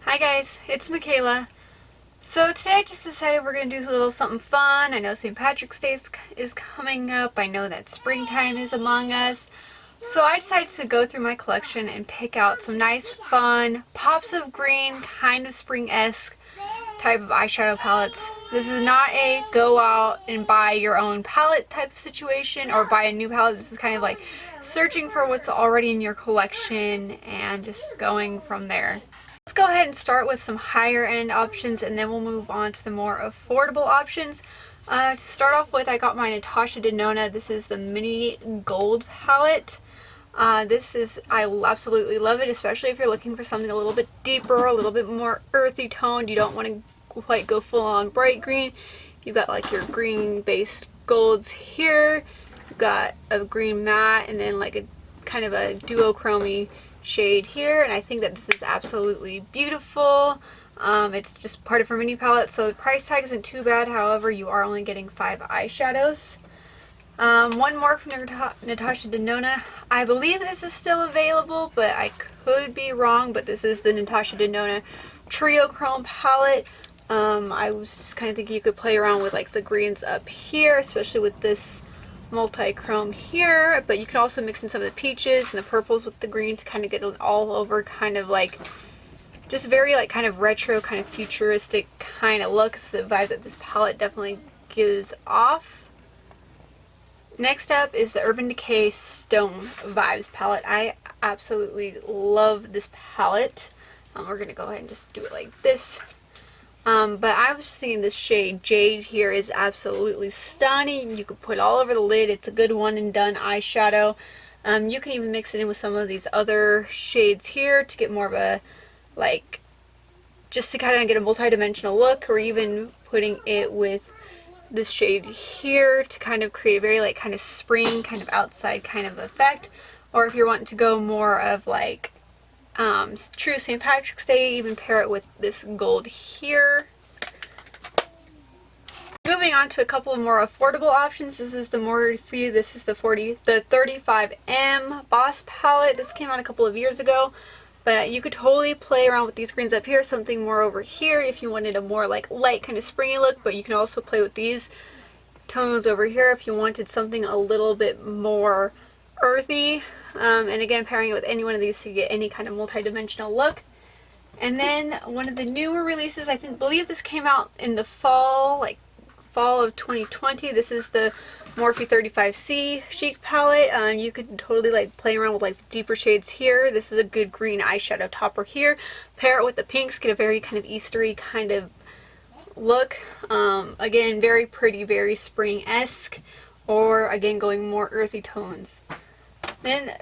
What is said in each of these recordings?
Hi guys, it's Machaela. So today I just decided we're going to do a little something fun. I know St. Patrick's Day is coming up. I know that springtime is among us. So I decided to go through my collection and pick out some nice, fun, pops of green, kind of spring-esque type of eyeshadow palettes. This is not a go out and buy your own palette type of situation or buy a new palette. This is kind of like searching for what's already in your collection and just going from there. Let's go ahead and start with some higher end options and then we'll move on to the more affordable options. To start off with, I got my Natasha Denona. This is the mini gold palette. I absolutely love it, especially if you're looking for something a little bit deeper, a little bit more earthy toned. You don't want to quite go full on bright green. You've got like your green based golds here. You've got a green matte and then like a kind of a duochrome shade here, and I think that this is absolutely beautiful. It's just part of her mini palette, so the price tag isn't too bad. However, you are only getting 5 eyeshadows. One more from Natasha Denona. I believe this is still available, but I could be wrong, but this is the Natasha Denona Triochrome palette. I was just kind of thinking you could play around with like the greens up here, especially with this multi-chrome here, but you can also mix in some of the peaches and the purples with the green to kind of get an all over kind of like just very like kind of retro, kind of futuristic kind of look. It's the vibe that this palette definitely gives off. Next up is the Urban Decay Stone Vibes palette. I absolutely love this palette. We're gonna go ahead and just do it like this. But I was just seeing this shade Jade here is absolutely stunning. You could put it all over the lid. It's a good one and done eyeshadow. You can even mix it in with some of these other shades here to get more of a like, just to kind of get a multi-dimensional look, or even putting it with this shade here to kind of create a very like kind of spring, kind of outside kind of effect. Or if you're wanting to go more of like true St. Patrick's Day, even pair it with this gold here. Moving on to a couple of more affordable options. This is the Morphe. This is the 35M Boss palette. This came out a couple of years ago, but you could totally play around with these greens up here, something more over here if you wanted a more like light kind of springy look, but you can also play with these tones over here if you wanted something a little bit more earthy. And again, pairing it with any one of these to get any kind of multi-dimensional look. And then one of the newer releases, believe this came out in the fall of 2020. This is the Morphe 35C Chic palette. You could totally like play around with like the deeper shades here. This is a good green eyeshadow topper here. Pair it with the pinks, get a very kind of Eastery kind of look. Again, very pretty, very spring-esque, or again going more earthy tones.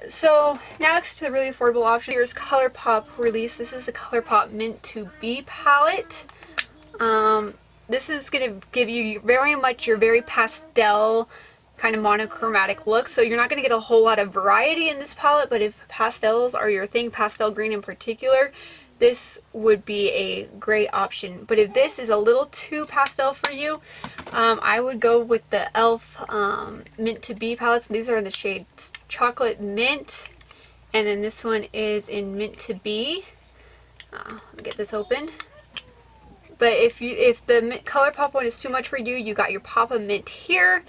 So next to the really affordable option, here's ColourPop release. This is the ColourPop Mint to Be palette. This is going to give you very much your very pastel kind of monochromatic look. So you're not going to get a whole lot of variety in this palette, but if pastels are your thing, pastel green in particular, this would be a great option. But if this is a little too pastel for you, I would go with the E.L.F. Mint to Be palettes. These are in the shades Chocolate Mint, and then this one is in Mint to Be. Let me get this open. But if the ColourPop one is too much for you, you got your Papa Mint here,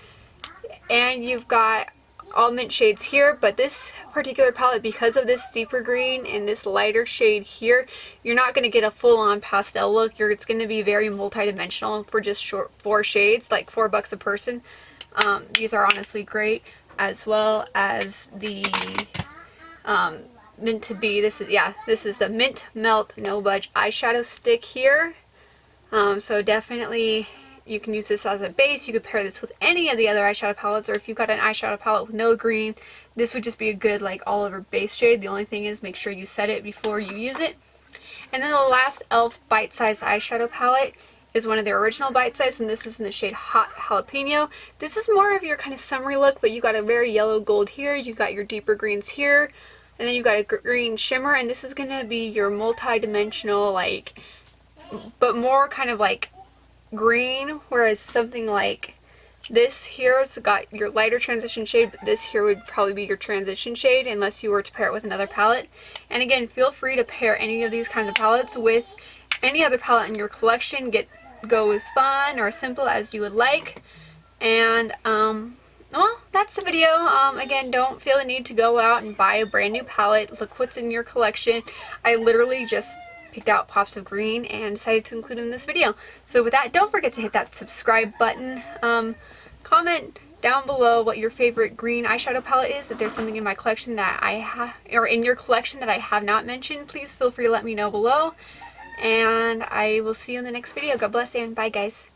and you've got all mint shades here. But this particular palette, because of this deeper green and this lighter shade here, you're not going to get a full-on pastel look. It's going to be very multi-dimensional for just 4 shades, like $4 a person. These are honestly great, as well as the Mint to Be. This is the Mint Melt No Budge eyeshadow stick here. So definitely you can use this as a base. You could pair this with any of the other eyeshadow palettes, or if you've got an eyeshadow palette with no green, this would just be a good like all over base shade. The only thing is make sure you set it before you use it. And then the last E.L.F. Bite Size eyeshadow palette is one of their original bite size, and this is in the shade Hot Jalapeno. This is more of your kind of summery look, but you got a very yellow gold here, you got your deeper greens here, and then you got a green shimmer, and this is going to be your multi-dimensional like, but more kind of like green, whereas something like This here's got your lighter transition shade, but this here would probably be your transition shade unless you were to pair it with another palette. And again, feel free to pair any of these kinds of palettes with any other palette in your collection. Go as fun or simple as you would like. And well, that's the video. Again, don't feel the need to go out and buy a brand new palette. Look what's in your collection. I literally just picked out pops of green and decided to include them in this video. So with that, don't forget to hit that subscribe button. Comment down below what your favorite green eyeshadow palette is. If there's something in my collection that I have, or in your collection that I have not mentioned, please feel free to let me know below. And I will see you in the next video. God bless and bye, guys.